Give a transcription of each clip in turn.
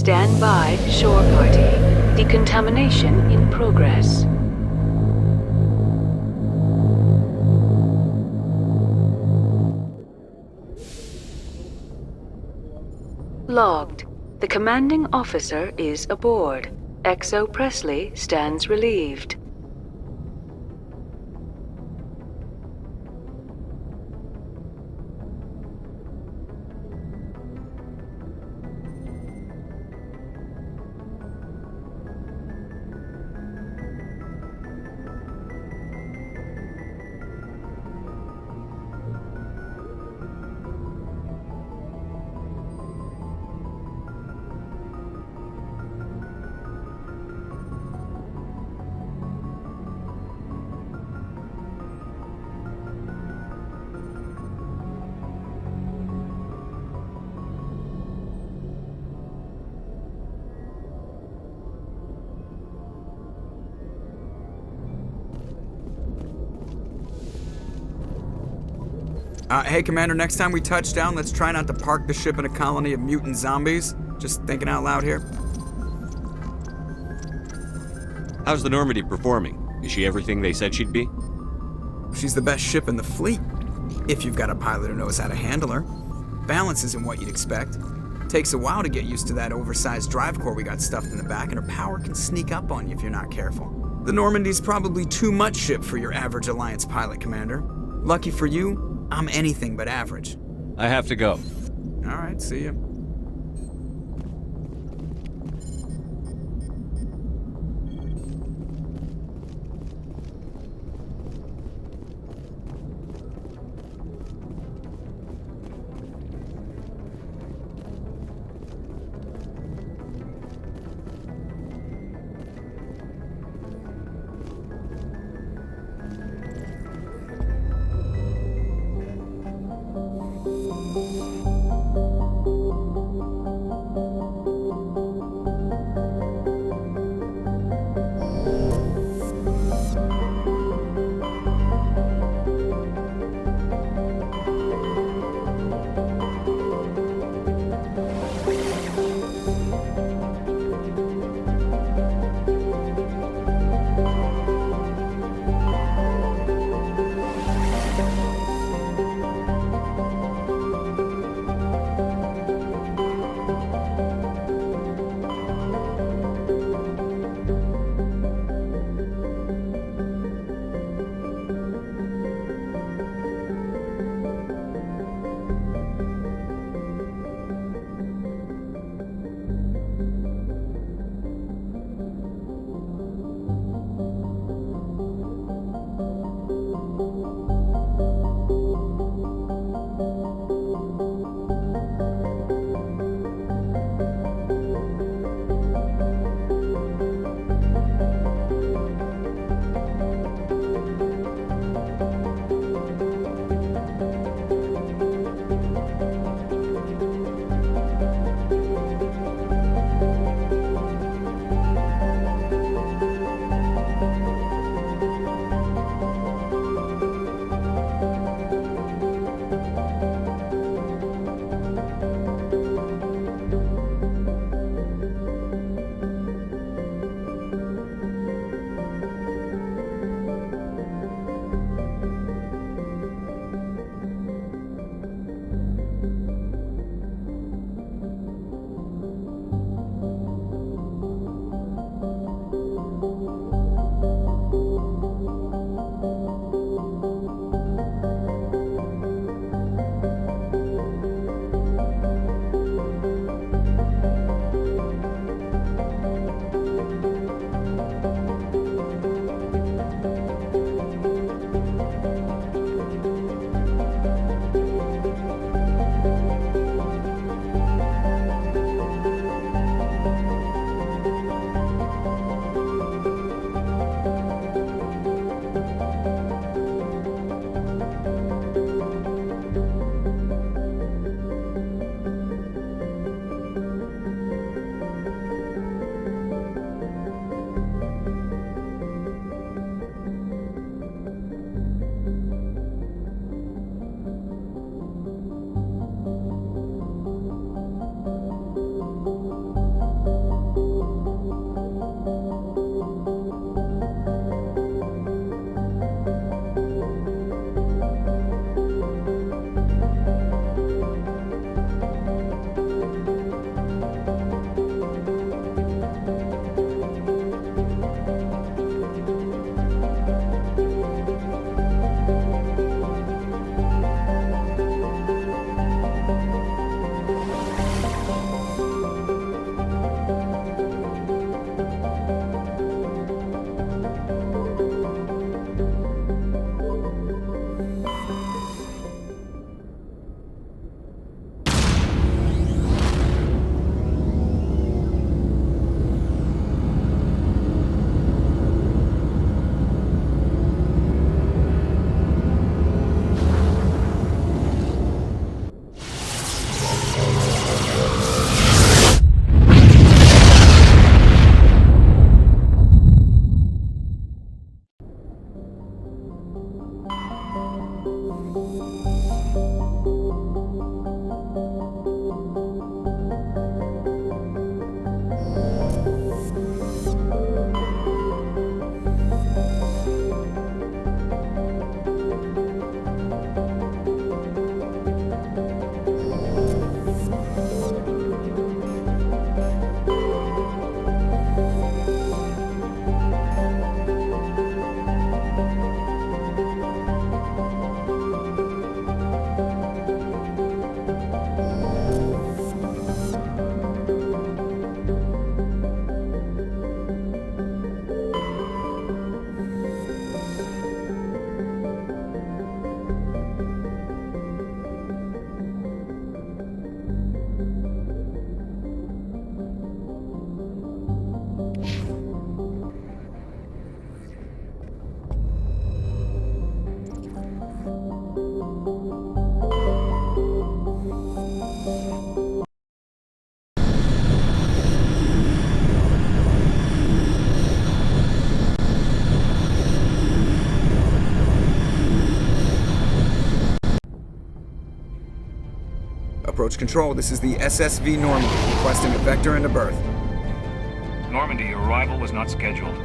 Stand by, shore party. Decontamination in progress. Logged. The commanding officer is aboard. XO Presley stands relieved. Hey, Commander, next time we touch down, let's try not to park the ship in a colony of mutant zombies. Just thinking out loud here. How's the Normandy performing? Is she everything they said she'd be? She's the best ship in the fleet, if you've got a pilot who knows how to handle her. Balance isn't what you'd expect. Takes a while to get used to that oversized drive core we got stuffed in the back, and her power can sneak up on you if you're not careful. The Normandy's probably too much ship for your average Alliance pilot, Commander. Lucky for you, I'm anything but average. I have to go. All right, see ya. Approach control, this is the SSV Normandy, requesting a vector and a berth. Normandy, your arrival was not scheduled.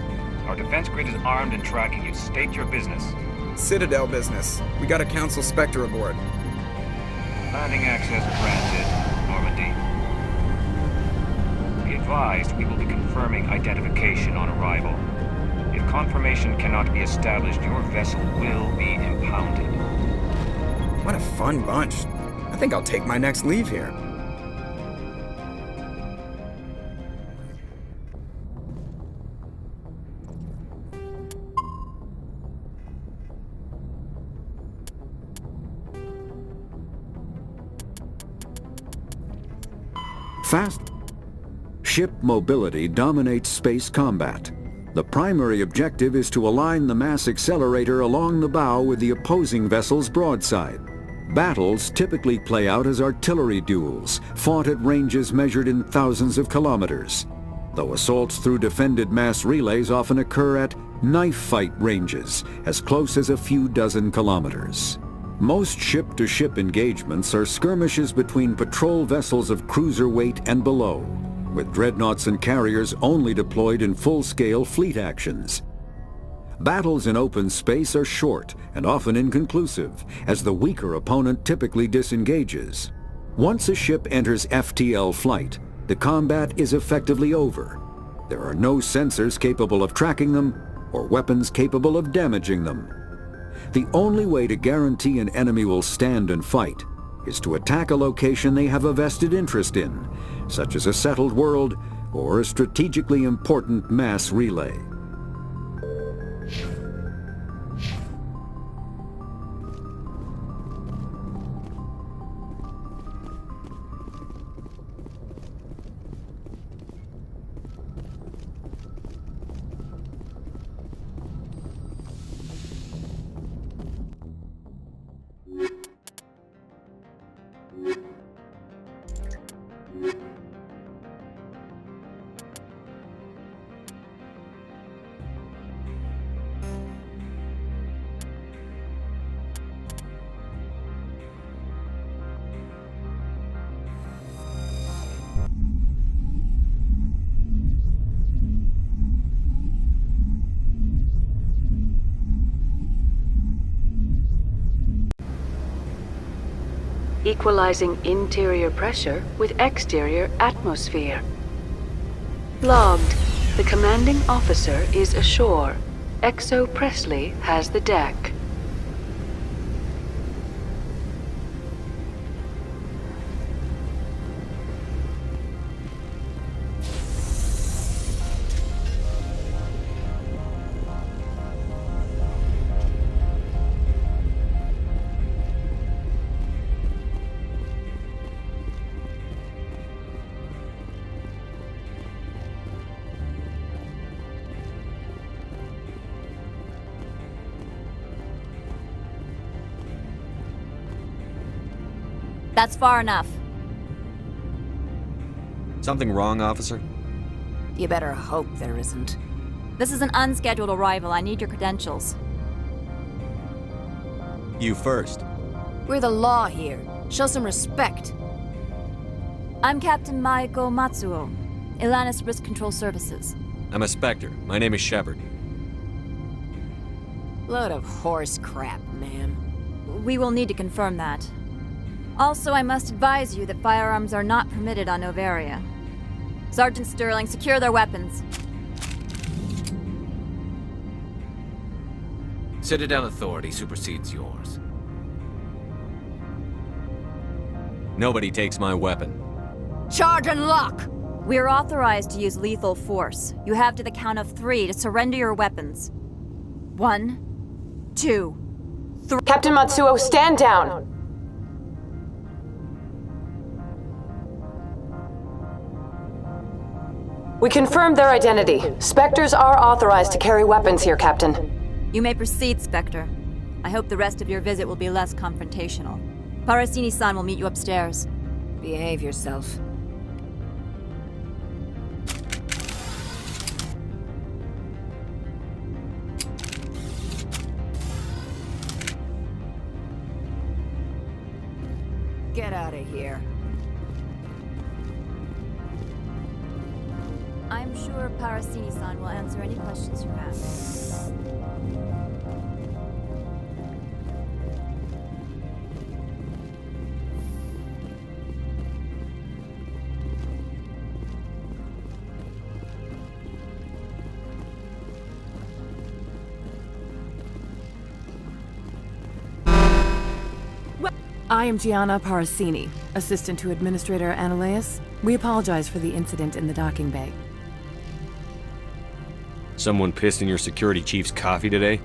Our defense grid is armed and tracking you. State your business. Citadel business. We got a Council Spectre aboard. Landing access granted, Normandy. Be advised, we will be confirming identification on arrival. If confirmation cannot be established, your vessel will be impounded. What a fun bunch. I think I'll take my next leave here. Fast ship mobility dominates space combat. The primary objective is to align the mass accelerator along the bow with the opposing vessel's broadside. Battles typically play out as artillery duels, fought at ranges measured in thousands of kilometers, though assaults through defended mass relays often occur at knife fight ranges, as close as a few dozen kilometers. Most ship-to-ship engagements are skirmishes between patrol vessels of cruiser weight and below, with dreadnoughts and carriers only deployed in full-scale fleet actions. Battles in open space are short and often inconclusive, as the weaker opponent typically disengages. Once a ship enters FTL flight, the combat is effectively over. There are no sensors capable of tracking them or weapons capable of damaging them. The only way to guarantee an enemy will stand and fight is to attack a location they have a vested interest in, such as a settled world or a strategically important mass relay. Equalizing interior pressure with exterior atmosphere. Logged. The commanding officer is ashore. Exo Presley has the deck. That's far enough. Something wrong, officer? You better hope there isn't. This is an unscheduled arrival. I need your credentials. You first. We're the law here. Show some respect. I'm Captain Maiko Matsuo, Ilanis Risk Control Services. I'm a Spectre. My name is Shepard. Load of horse crap, ma'am. We will need to confirm that. Also, I must advise you that firearms are not permitted on Noveria. Sergeant Sterling, secure their weapons. Citadel authority supersedes yours. Nobody takes my weapon. Charge and lock! We're authorized to use lethal force. You have to the count of 3 to surrender your weapons. 1, 2, 3. Captain Matsuo, stand down! We confirmed their identity. Spectres are authorized to carry weapons here, Captain. You may proceed, Spectre. I hope the rest of your visit will be less confrontational. Parasini-san will meet you upstairs. Behave yourself. Get out of here. I'm sure Parasini-san will answer any questions you have. I am Gianna Parasini, assistant to Administrator Ananias. We apologize for the incident in the docking bay. Someone pissed in your security chief's coffee today?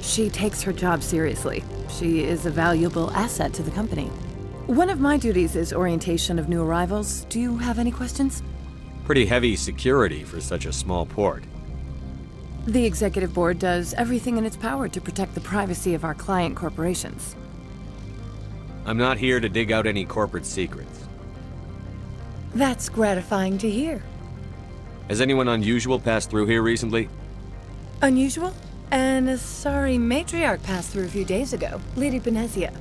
She takes her job seriously. She is a valuable asset to the company. One of my duties is orientation of new arrivals. Do you have any questions? Pretty heavy security for such a small port. The Executive Board does everything in its power to protect the privacy of our client corporations. I'm not here to dig out any corporate secrets. That's gratifying to hear. Has anyone unusual passed through here recently? Unusual? And a sorry matriarch passed through a few days ago, Lady Benezia.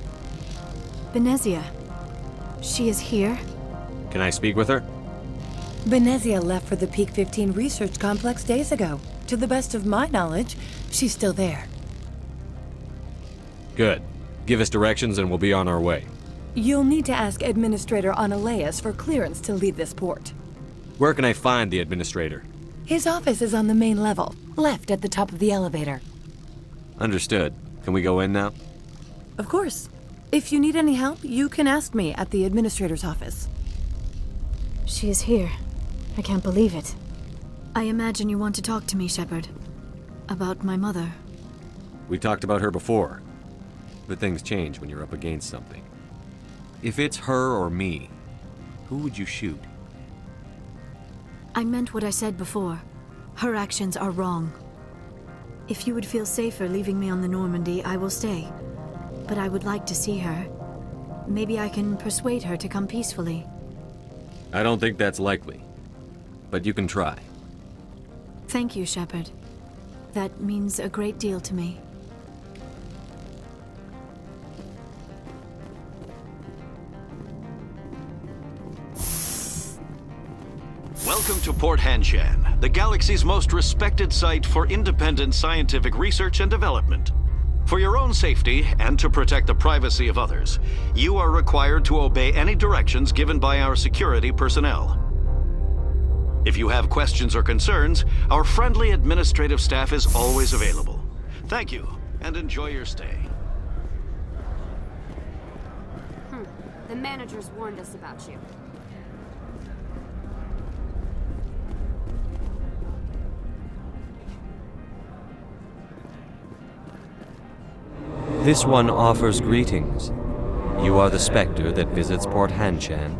Benezia. She is here? Can I speak with her? Benezia left for the Peak 15 research complex days ago. To the best of my knowledge, she's still there. Good. Give us directions and we'll be on our way. You'll need to ask Administrator Ananias for clearance to leave this port. Where can I find the administrator? His office is on the main level, left at the top of the elevator. Understood. Can we go in now? Of course. If you need any help, you can ask me at the Administrator's office. She is here. I can't believe it. I imagine you want to talk to me, Shepard. About my mother. We talked about her before. But things change when you're up against something. If it's her or me, who would you shoot? I meant what I said before. Her actions are wrong. If you would feel safer leaving me on the Normandy, I will stay. But I would like to see her. Maybe I can persuade her to come peacefully. I don't think that's likely. But you can try. Thank you, Shepard. That means a great deal to me. Welcome to Port Hanshan, the galaxy's most respected site for independent scientific research and development. For your own safety and to protect the privacy of others, you are required to obey any directions given by our security personnel. If you have questions or concerns, our friendly administrative staff is always available. Thank you, and enjoy your stay. The managers warned us about you. This one offers greetings. You are the Spectre that visits Port Hanshan.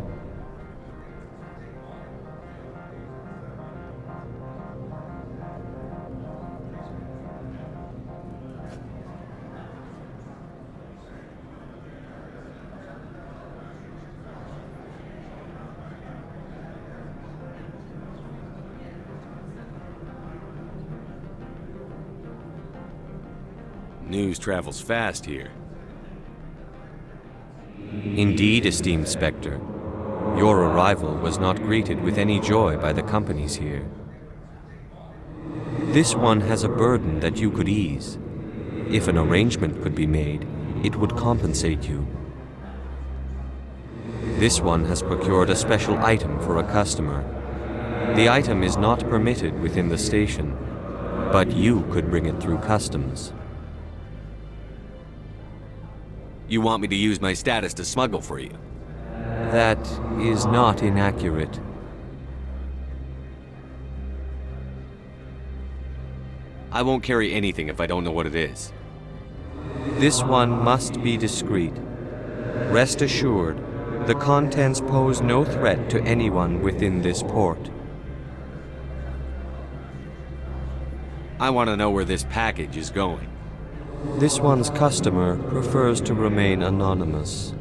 News travels fast here. Indeed, esteemed Spectre. Your arrival was not greeted with any joy by the companies here. This one has a burden that you could ease. If an arrangement could be made, it would compensate you. This one has procured a special item for a customer. The item is not permitted within the station, but you could bring it through customs. You want me to use my status to smuggle for you? That is not inaccurate. I won't carry anything if I don't know what it is. This one must be discreet. Rest assured, the contents pose no threat to anyone within this port. I want to know where this package is going. This one's customer prefers to remain anonymous.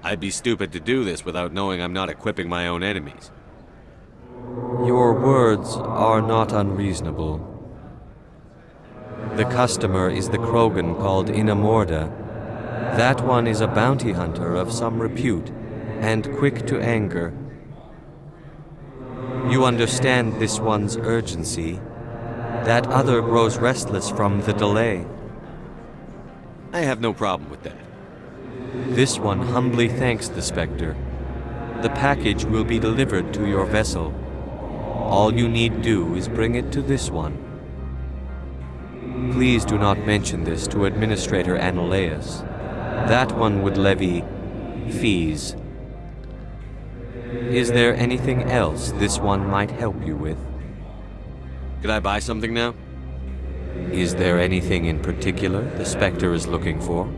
I'd be stupid to do this without knowing I'm not equipping my own enemies. Your words are not unreasonable. The customer is the Krogan called Inamorda. That one is a bounty hunter of some repute, and quick to anger. You understand this one's urgency. That other grows restless from the delay. I have no problem with that. This one humbly thanks the Spectre. The package will be delivered to your vessel. All you need do is bring it to this one. Please do not mention this to Administrator Annaleus. That one would levy fees. Is there anything else this one might help you with? Could I buy something now? Is there anything in particular the Spectre is looking for?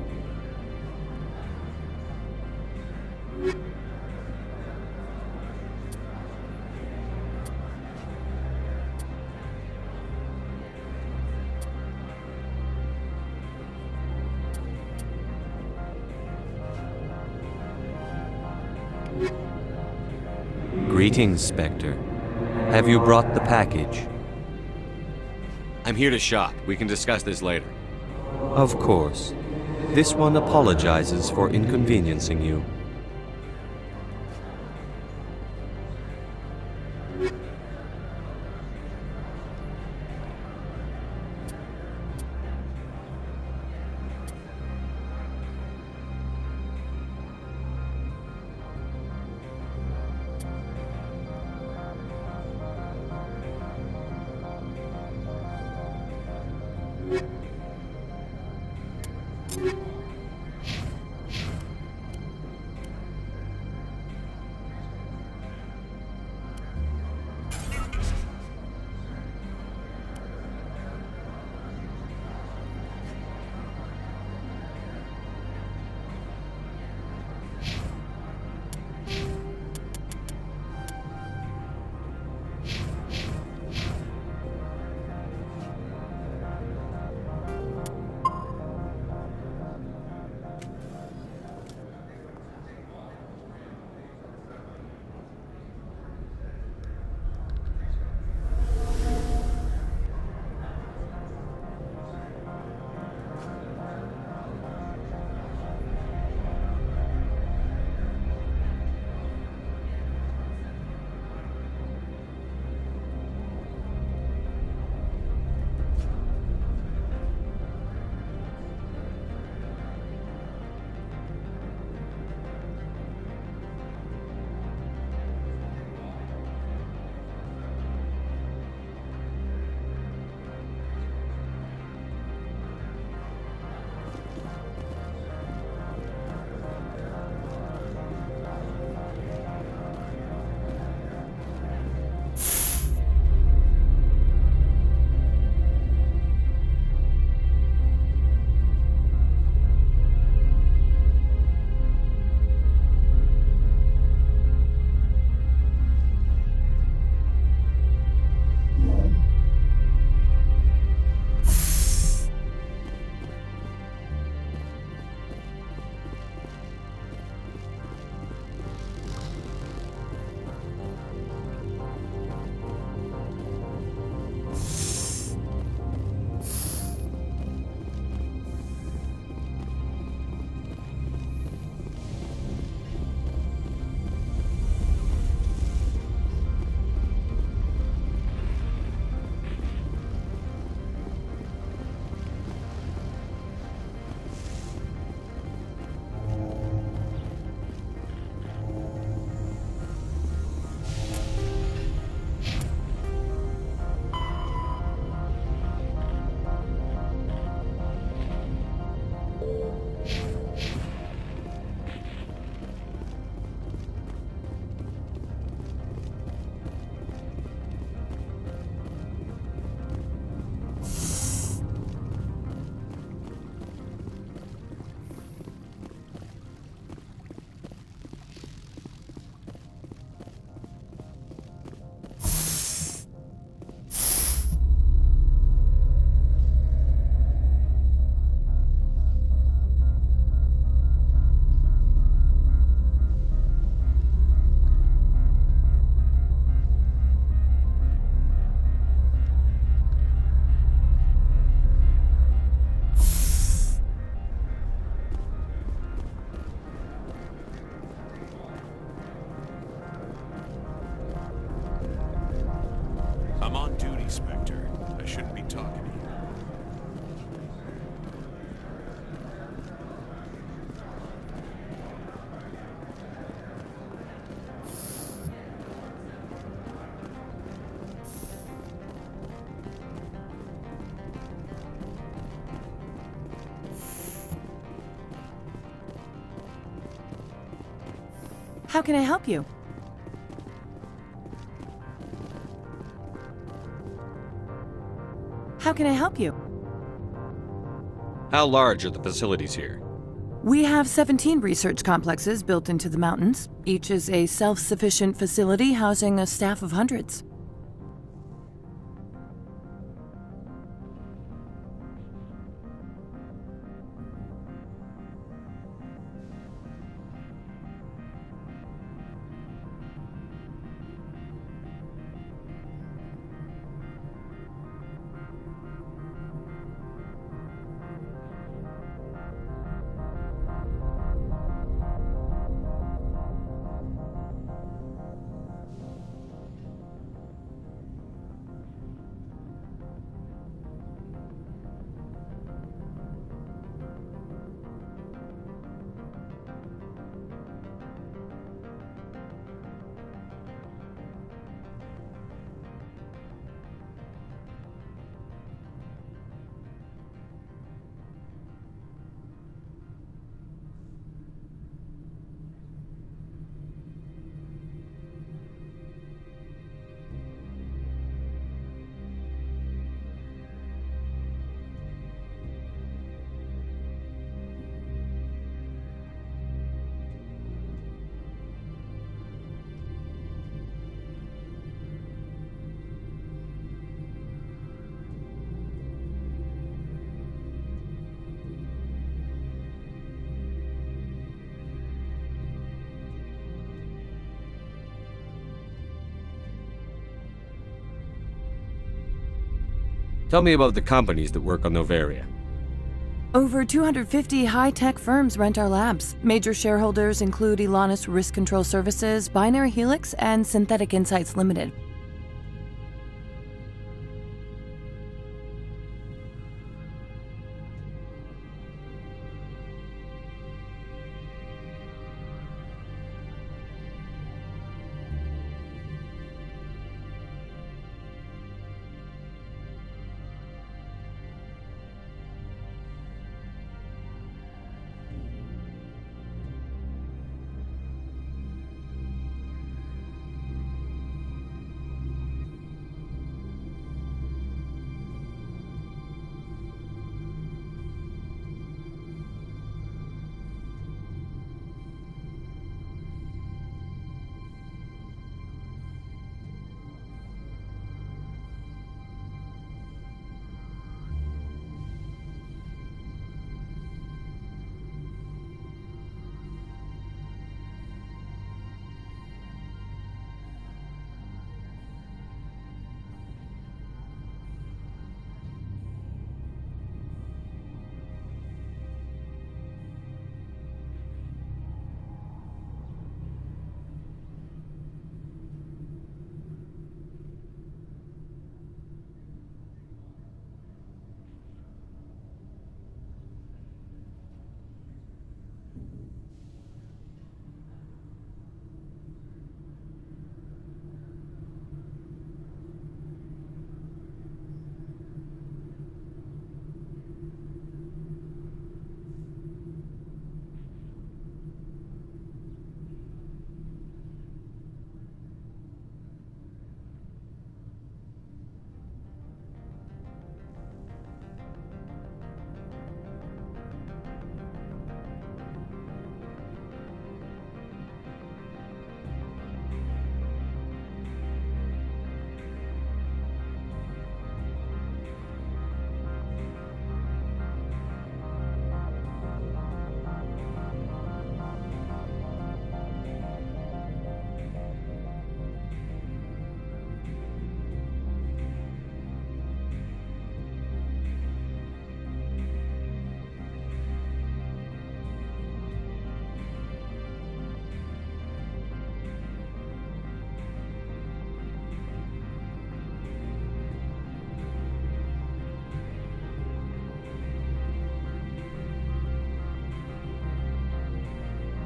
Greetings, Spectre. Have you brought the package? I'm here to shop. We can discuss this later. Of course. This one apologizes for inconveniencing you. How can I help you? How can I help you? How large are the facilities here? We have 17 research complexes built into the mountains. Each is a self-sufficient facility housing a staff of hundreds. Tell me about the companies that work on Noveria. Over 250 high-tech firms rent our labs. Major shareholders include Elanus Risk Control Services, Binary Helix, and Synthetic Insights Limited.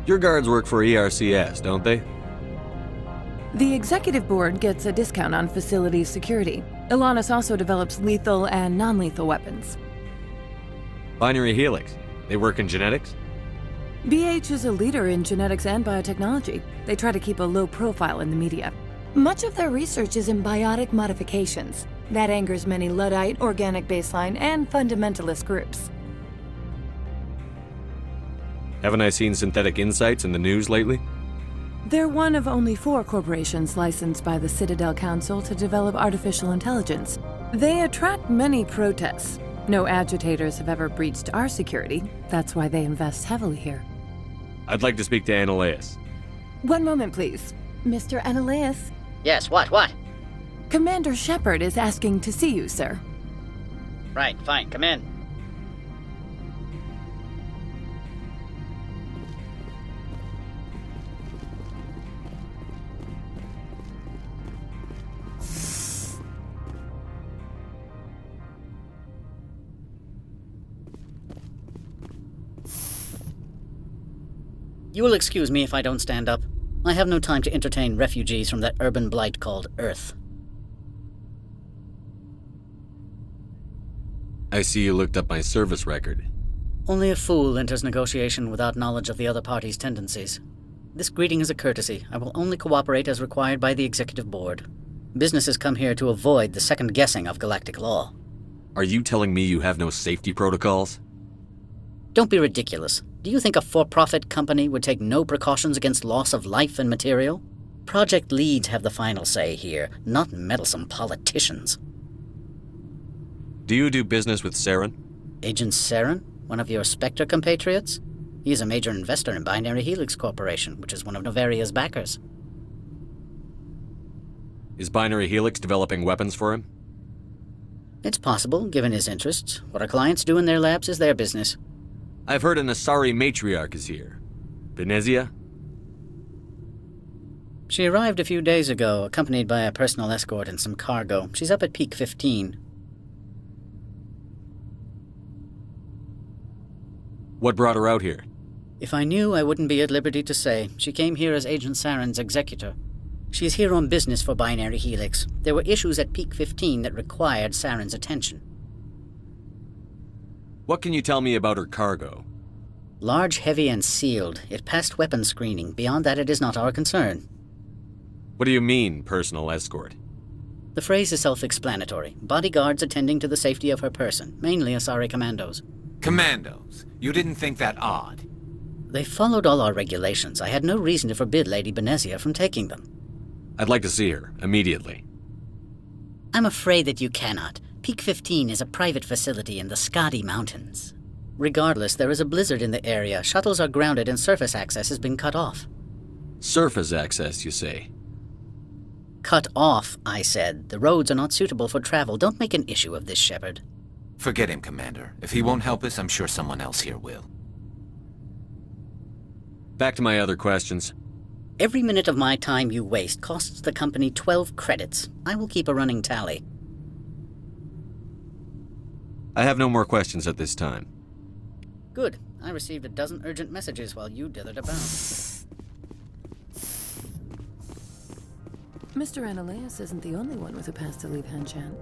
Your guards work for ERCS, don't they? The executive board gets a discount on facility security. Elanus also develops lethal and non-lethal weapons. Binary Helix. They work in genetics? BH is a leader in genetics and biotechnology. They try to keep a low profile in the media. Much of their research is in biotic modifications. That angers many Luddite, organic baseline, and fundamentalist groups. Haven't I seen Synthetic Insights in the news lately? They're one of only 4 corporations licensed by the Citadel Council to develop artificial intelligence. They attract many protests. No agitators have ever breached our security. That's why they invest heavily here. I'd like to speak to Annaleus. One moment, please. Mr. Annaleus? Yes, what? Commander Shepard is asking to see you, sir. Right, fine, come in. You will excuse me if I don't stand up. I have no time to entertain refugees from that urban blight called Earth. I see you looked up my service record. Only a fool enters negotiation without knowledge of the other party's tendencies. This greeting is a courtesy. I will only cooperate as required by the Executive Board. Businesses come here to avoid the second guessing of galactic law. Are you telling me you have no safety protocols? Don't be ridiculous. Do you think a for-profit company would take no precautions against loss of life and material? Project leads have the final say here, not meddlesome politicians. Do you do business with Saren? Agent Saren? One of your Spectre compatriots? He is a major investor in Binary Helix Corporation, which is one of Novaria's backers. Is Binary Helix developing weapons for him? It's possible, given his interests. What our clients do in their labs is their business. I've heard an Asari matriarch is here. Benezia? She arrived a few days ago, accompanied by a personal escort and some cargo. She's up at Peak 15. What brought her out here? If I knew, I wouldn't be at liberty to say. She came here as Agent Saren's executor. She's here on business for Binary Helix. There were issues at Peak 15 that required Saren's attention. What can you tell me about her cargo? Large, heavy, and sealed. It passed weapons screening. Beyond that, it is not our concern. What do you mean, personal escort? The phrase is self-explanatory. Bodyguards attending to the safety of her person, mainly Asari commandos. Commandos? You didn't think that odd? They followed all our regulations. I had no reason to forbid Lady Benezia from taking them. I'd like to see her, immediately. I'm afraid that you cannot. Peak 15 is a private facility in the Skadi Mountains. Regardless, there is a blizzard in the area. Shuttles are grounded and surface access has been cut off. Surface access, you say? Cut off, I said. The roads are not suitable for travel. Don't make an issue of this, Shepard. Forget him, Commander. If he won't help us, I'm sure someone else here will. Back to my other questions. Every minute of my time you waste costs the company 12 credits. I will keep a running tally. I have no more questions at this time. Good. I received a dozen urgent messages while you dithered about. Mr. Annaleus isn't the only one with a pass to leave Hanshan.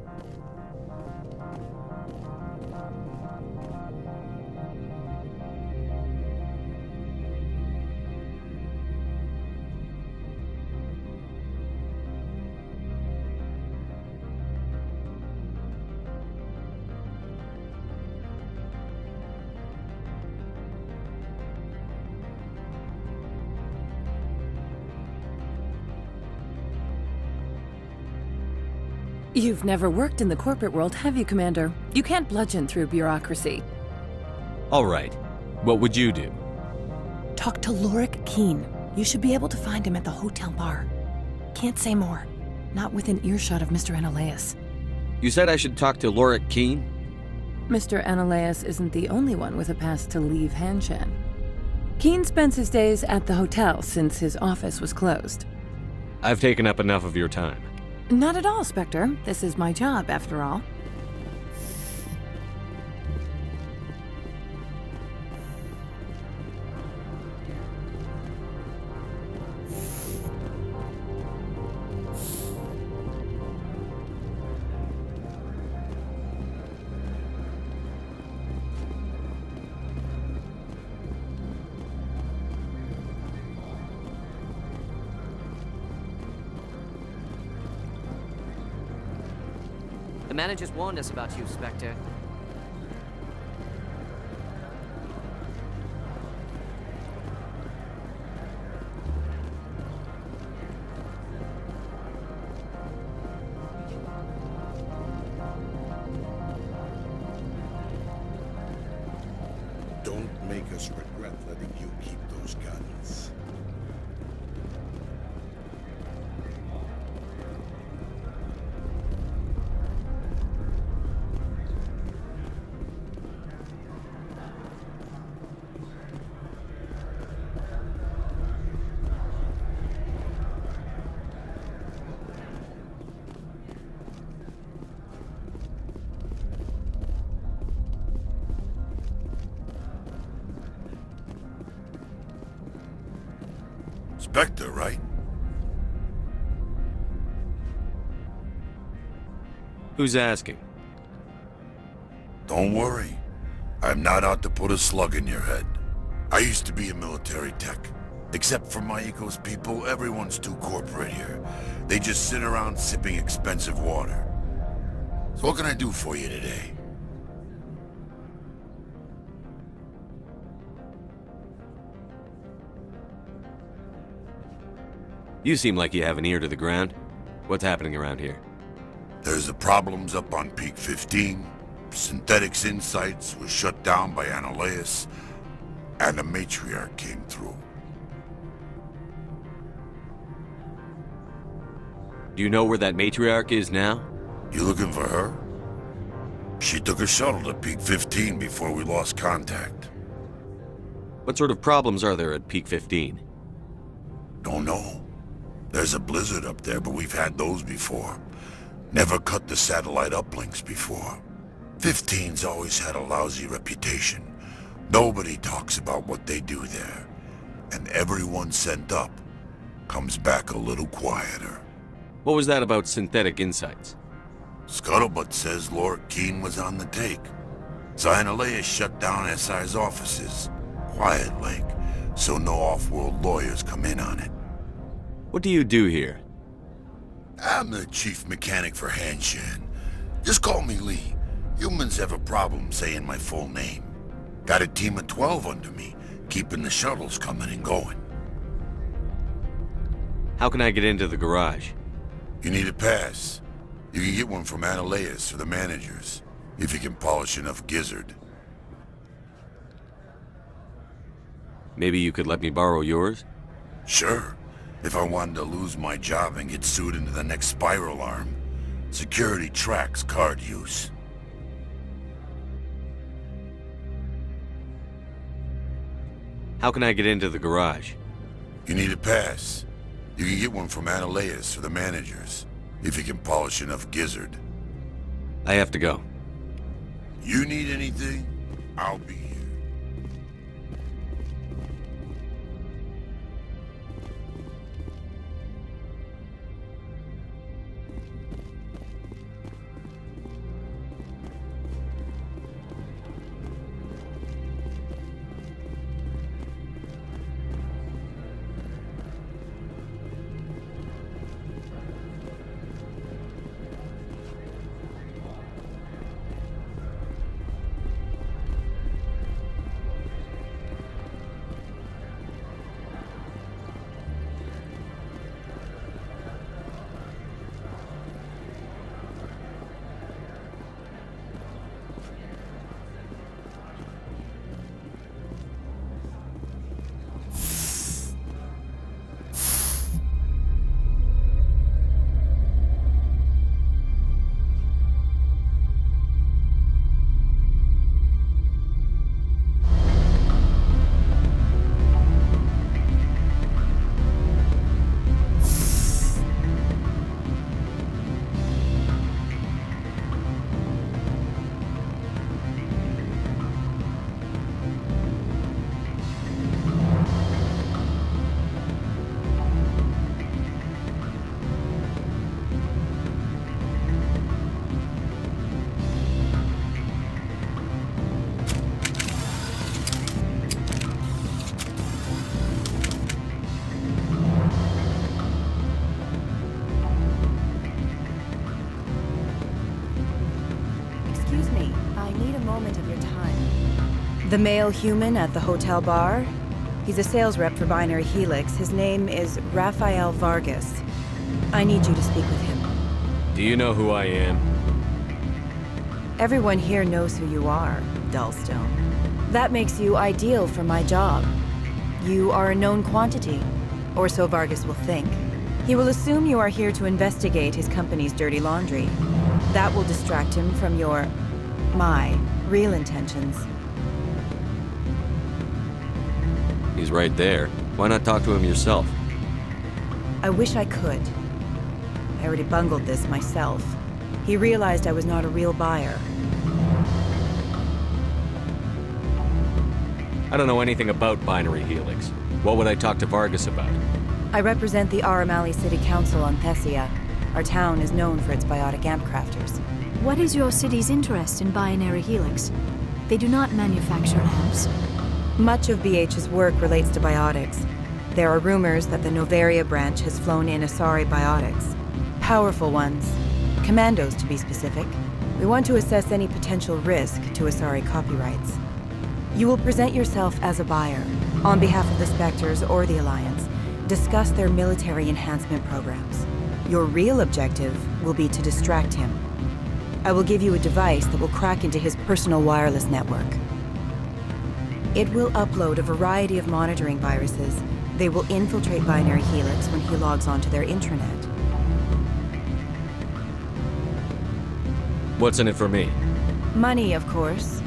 You've never worked in the corporate world, have you, Commander? You can't bludgeon through bureaucracy. All right. What would you do? Talk to Lorik Keen. You should be able to find him at the hotel bar. Can't say more. Not within earshot of Mr. Annaleus. You said I should talk to Lorik Keen? Mr. Annaleus isn't the only one with a pass to leave Hanshan. Keen spends his days at the hotel since his office was closed. I've taken up enough of your time. Not at all, Spectre. This is my job, after all. The managers warned us about you, Spectre. Don't make us regret letting you keep those guns. Spectre, right? Who's asking? Don't worry. I'm not out to put a slug in your head. I used to be a military tech. Except for Maiko's people, everyone's too corporate here. They just sit around sipping expensive water. So what can I do for you today? You seem like you have an ear to the ground. What's happening around here? There's the problems up on Peak 15. Synthetics Insights was shut down by Analeas, and the Matriarch came through. Do you know where that Matriarch is now? You looking for her? She took a shuttle to Peak 15 before we lost contact. What sort of problems are there at Peak 15? Don't know. There's a blizzard up there, but we've had those before. Never cut the satellite uplinks before. 15's always had a lousy reputation. Nobody talks about what they do there. And everyone sent up comes back a little quieter. What was that about Synthetic Insights? Scuttlebutt says Lord Keene was on the take. So Analeas shut down SI's offices. Quiet like, so no off-world lawyers come in on it. What do you do here? I'm the chief mechanic for Hanshan. Just call me Lee. Humans have a problem saying my full name. Got a team of 12 under me, keeping the shuttles coming and going. How can I get into the garage? You need a pass. You can get one from Analeas or the managers, if you can polish enough gizzard. Maybe you could let me borrow yours? Sure. If I wanted to lose my job and get sued into the next spiral arm, security tracks card use. How can I get into the garage? You need a pass. You can get one from Analeas or the managers, if you can polish enough gizzard. I have to go. You need anything? I'll be here. moment of your time. The male human at the hotel bar? He's a sales rep for Binary Helix. His name is Rafael Vargas. I need you to speak with him. Do you know who I am? Everyone here knows who you are, Dullstone. That makes you ideal for my job. You are a known quantity, or so Vargas will think. He will assume you are here to investigate his company's dirty laundry. That will distract him from my real intentions. He's right there. Why not talk to him yourself? I wish I could. I already bungled this myself. He realized I was not a real buyer. I don't know anything about Binary Helix. What would I talk to Vargas about? I represent the Aramali City Council on Thessia. Our town is known for its biotic amp crafters. What is your city's interest in Binary Helix? They do not manufacture amps. Much of BH's work relates to biotics. There are rumors that the Noveria branch has flown in Asari biotics. Powerful ones. Commandos, to be specific. We want to assess any potential risk to Asari copyrights. You will present yourself as a buyer, on behalf of the Spectres or the Alliance. Discuss their military enhancement programs. Your real objective will be to distract him. I will give you a device that will crack into his personal wireless network. It will upload a variety of monitoring viruses. They will infiltrate Binary Helix when he logs onto their intranet. What's in it for me? Money, of course.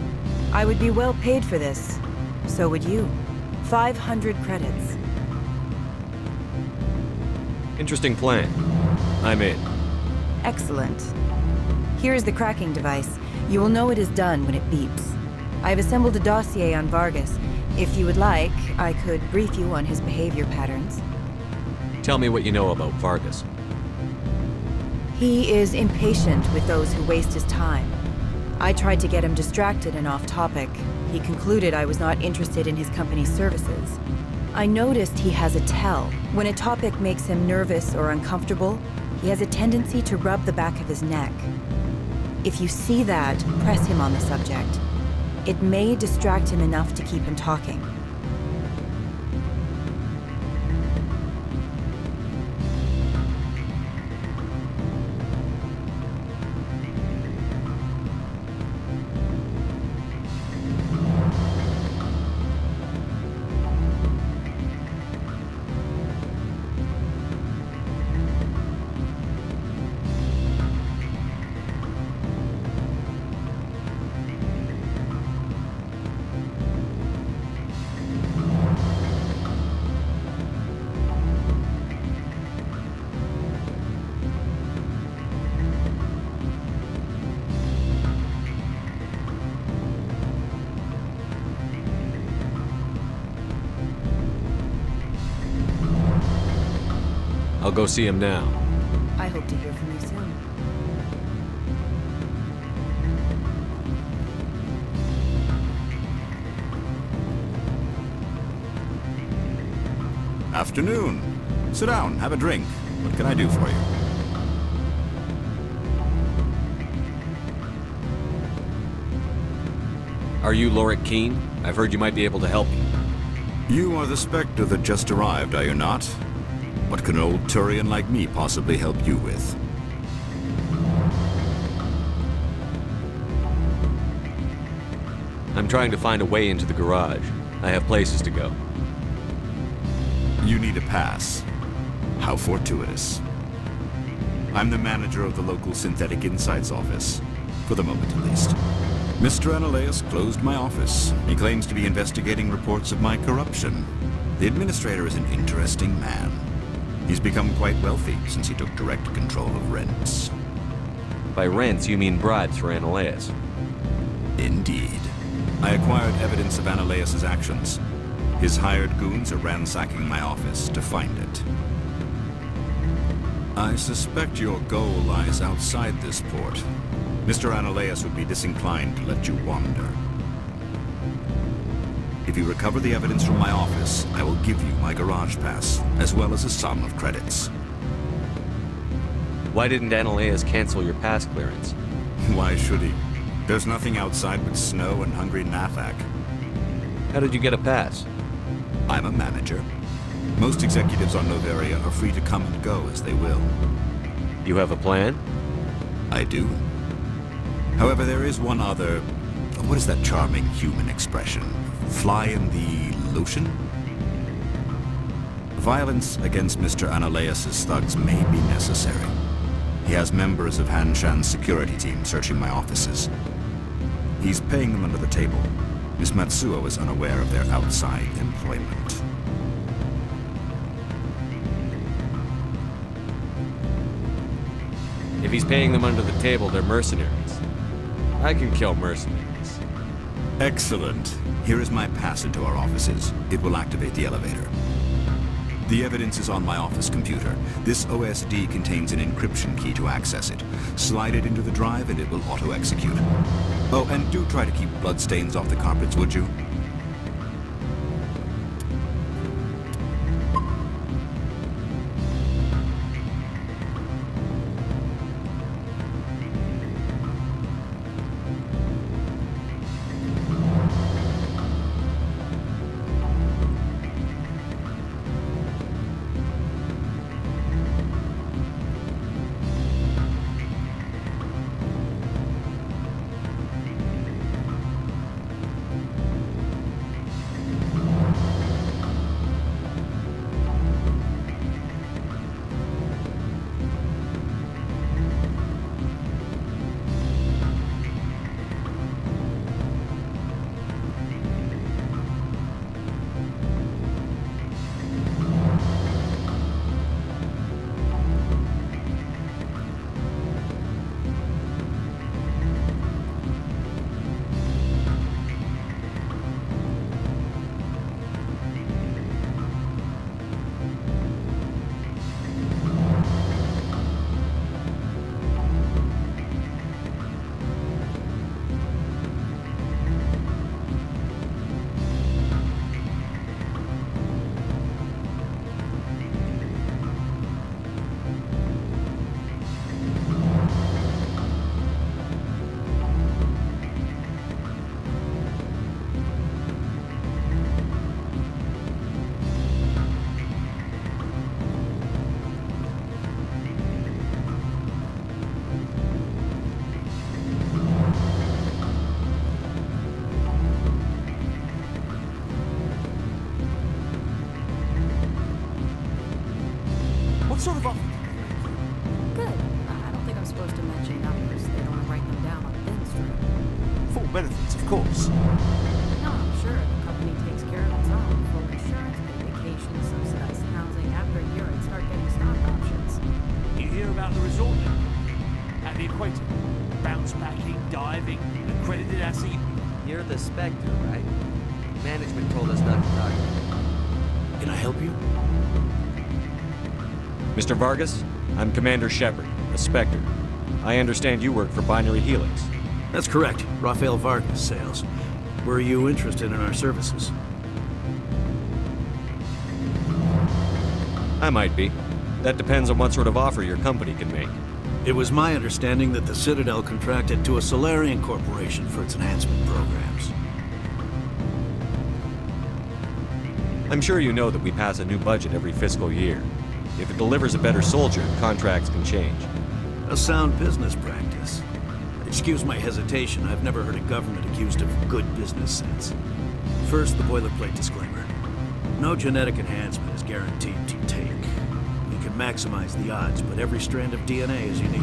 I would be well paid for this. So would you. 500 credits. Interesting plan. I'm in. Excellent. Here is the cracking device. You will know it is done when it beeps. I have assembled a dossier on Vargas. If you would like, I could brief you on his behavior patterns. Tell me what you know about Vargas. He is impatient with those who waste his time. I tried to get him distracted and off topic. He concluded I was not interested in his company's services. I noticed he has a tell. When a topic makes him nervous or uncomfortable, he has a tendency to rub the back of his neck. If you see that, press him on the subject. It may distract him enough to keep him talking. I'll go see him now. I hope to hear from you soon. Afternoon. Sit down, have a drink. What can I do for you? Are you Lorik Keene? I've heard you might be able to help me. You are the Spectre that just arrived, are you not? What can an old Turian like me possibly help you with? I'm trying to find a way into the garage. I have places to go. You need a pass. How fortuitous. I'm the manager of the local Synthetic Insights office. For the moment, at least. Mr. Analeas closed my office. He claims to be investigating reports of my corruption. The administrator is an interesting man. He's become quite wealthy since he took direct control of rents. By rents, you mean bribes for Analeas? Indeed. I acquired evidence of Analeas' actions. His hired goons are ransacking my office to find it. I suspect your goal lies outside this port. Mr. Analeas would be disinclined to let you wander. If you recover the evidence from my office, I will give you my garage pass, as well as a sum of credits. Why didn't Analeas cancel your pass clearance? Why should he? There's nothing outside but snow and hungry Nathak. How did you get a pass? I'm a manager. Most executives on Noveria are free to come and go as they will. You have a plan? I do. However, there is one other... What is that charming human expression? Fly in the lotion? Violence against Mr. Analeas' thugs may be necessary. He has members of Han Shan's security team searching my offices. He's paying them under the table. Miss Matsuo is unaware of their outside employment. If he's paying them under the table, they're mercenaries. I can kill mercenaries. Excellent. Here is my pass into our offices. It will activate the elevator. The evidence is on my office computer. This OSD contains an encryption key to access it. Slide it into the drive and it will auto-execute. Oh, and do try to keep bloodstains off the carpets, would you? What sort of offer? Good. I don't think I'm supposed to mention numbers. They don't write them down on thin strip. Full benefits, of course. No, I'm sure the company takes care of its own. Full insurance, paid vacations, subsidized housing. After a year, I'd start getting stock options. You hear about the resort then? At the equator. Bounce backing, diving, accredited asset. You're the Spectre, right? Management told us not to talk. Can I help you? Mr. Vargas, I'm Commander Shepard, a Spectre. I understand you work for Binary Helix. That's correct. Rafael Vargas, sales. Were you interested in our services? I might be. That depends on what sort of offer your company can make. It was my understanding that the Citadel contracted to a Solarian corporation for its enhancement programs. I'm sure you know that we pass a new budget every fiscal year. If it delivers a better soldier, contracts can change. A sound business practice. Excuse my hesitation, I've never heard a government accused of good business sense. First, the boilerplate disclaimer. No genetic enhancement is guaranteed to take. We can maximize the odds, but every strand of DNA is unique.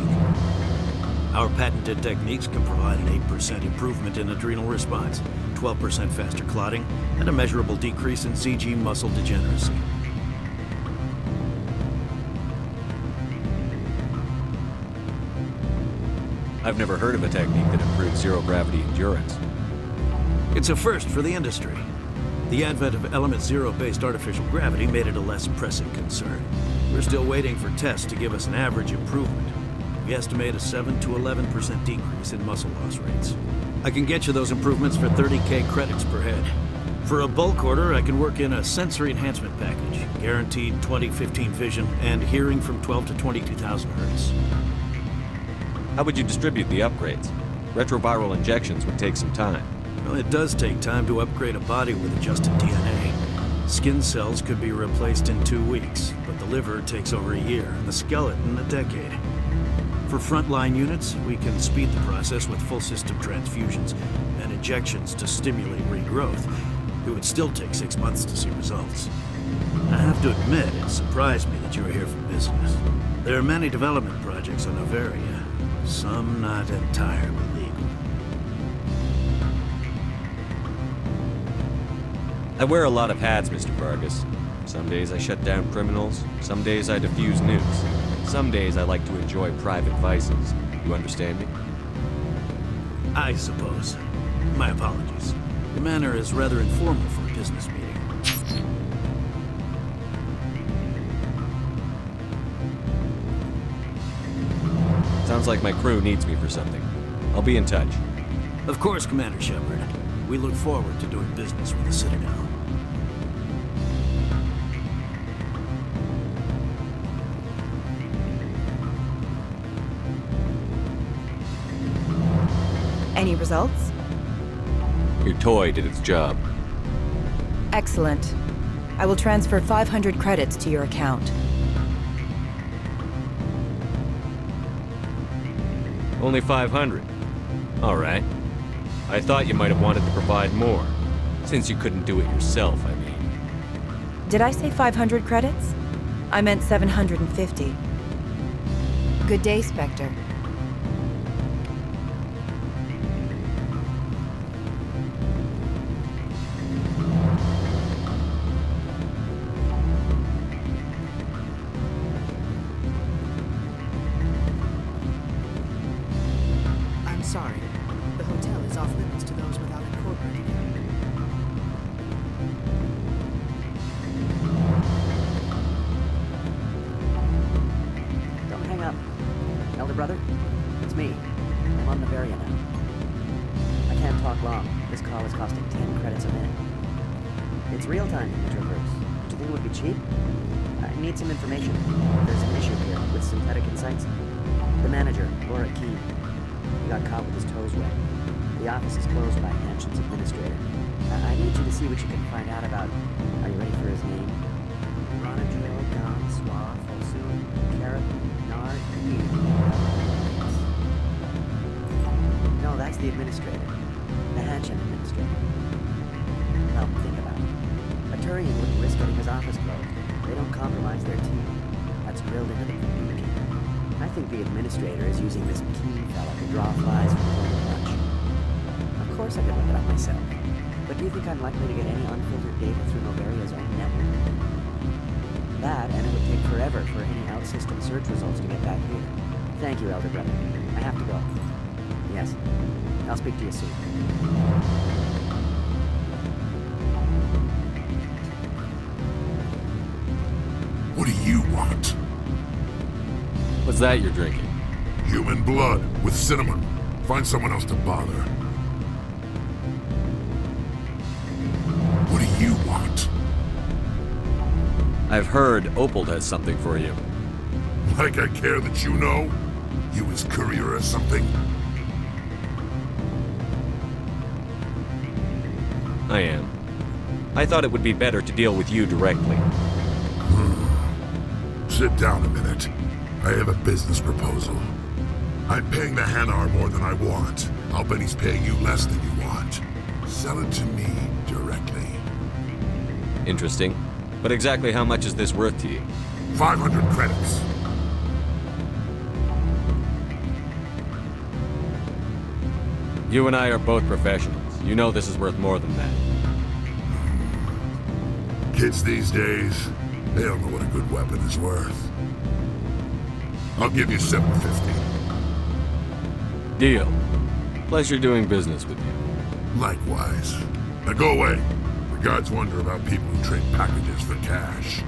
Our patented techniques can provide an 8% improvement in adrenal response, 12% faster clotting, and a measurable decrease in CG muscle degeneracy. I've never heard of a technique that improves zero-gravity endurance. It's a first for the industry. The advent of Element Zero-based artificial gravity made it a less pressing concern. We're still waiting for tests to give us an average improvement. We estimate a 7 to 11% decrease in muscle loss rates. I can get you those improvements for 30K credits per head. For a bulk order, I can work in a sensory enhancement package, guaranteed 20/15 vision, and hearing from 12 to 22,000 hertz. How would you distribute the upgrades? Retroviral injections would take some time. Well, it does take time to upgrade a body with adjusted DNA. Skin cells could be replaced in 2 weeks, but the liver takes over a year, and the skeleton a decade. For frontline units, we can speed the process with full system transfusions and injections to stimulate regrowth. It would still take 6 months to see results. I have to admit, it surprised me that you were here for business. There are many development projects on Noveria, some not entirely legal. I wear a lot of hats, Mr. Vargas. Some days I shut down criminals, some days I defuse nukes. Some days I like to enjoy private vices. You understand me? I suppose. My apologies. The manner is rather informal for a business meeting. Sounds like my crew needs me for something. I'll be in touch. Of course, Commander Shepard. We look forward to doing business with the Citadel. Any results? Your toy did its job. Excellent. I will transfer 500 credits to your account. Only 500. All right. I thought you might have wanted to provide more. Since you couldn't do it yourself, I mean. Did I say 500 credits? I meant 750. Good day, Spectre. Sorry, the hotel is off limits to those without a corporate account. Don't hang up. Elder brother, it's me. I'm on Noveria now. I can't talk long. This call is costing 10 credits a minute. It's real time from the Traverse. Do you think it would be cheap? I need some information. There's an issue here with Synthetic Insights. The manager, Laura Keene. He got caught with his toes wet. The office is closed by Hanshin's administrator. I need you to see what you can find out about... Are you ready for his name? Ronadril, Gam, Swa, Fosun, Carrot, Nard, E. No, that's the administrator. The Hanshin administrator. Well, think about it. A Turian wouldn't risk getting his office closed. They don't compromise their team. That's drilled into the community. I think the administrator is using this Keene fella to draw flies from his own bunch. Of course I could look it up myself. But do you think I'm likely to get any unfiltered data through Noveria's own network? That, and it would take forever for any out-system search results to get back here. Thank you, Elder Brother. I have to go. Yes. I'll speak to you soon. What do you want? What's that you're drinking? Human blood with cinnamon. Find someone else to bother. What do you want? I've heard Opal has something for you. Like I care that you know? You his courier or something? I am. I thought it would be better to deal with you directly. Sit down a minute. I have a business proposal. I'm paying the Hanar more than I want. I'll bet he's paying you less than you want. Sell it to me directly. Interesting. But exactly how much is this worth to you? 500 credits. You and I are both professionals. You know this is worth more than that. Kids these days, they don't know what a good weapon is worth. I'll give you 750. Deal. Pleasure doing business with you. Likewise. Now go away. The guards wonder about people who trade packages for cash.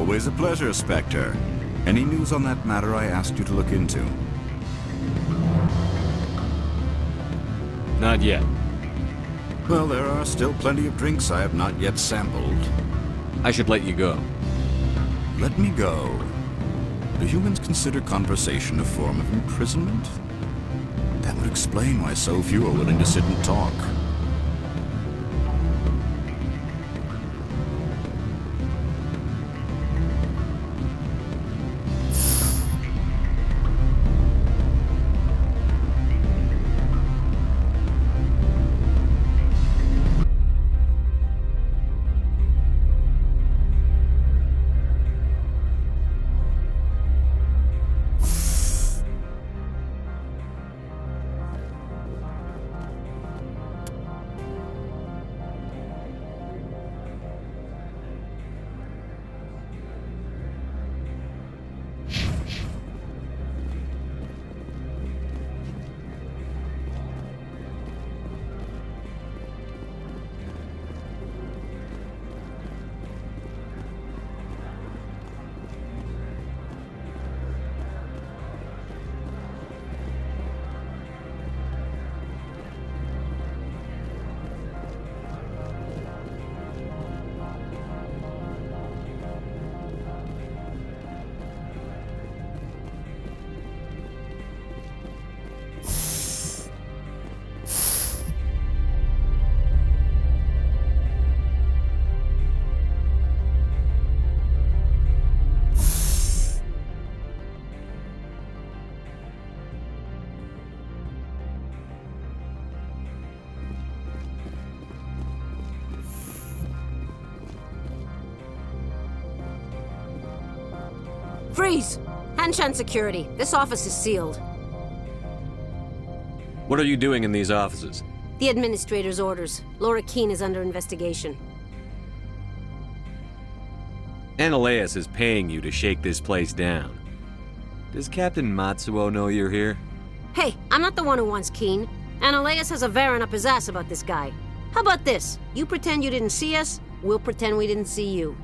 Always a pleasure, Spectre. Any news on that matter I asked you to look into? Not yet. Well, there are still plenty of drinks I have not yet sampled. I should let you go. Let me go. Do humans consider conversation a form of imprisonment? That would explain why so few are willing to sit and talk. Freeze! Hanshan security. This office is sealed. What are you doing in these offices? The administrator's orders. Laura Keene is under investigation. Analeus is paying you to shake this place down. Does Captain Matsuo know you're here? Hey, I'm not the one who wants Keene. Analeus has a Varen up his ass about this guy. How about this? You pretend you didn't see us, we'll pretend we didn't see you.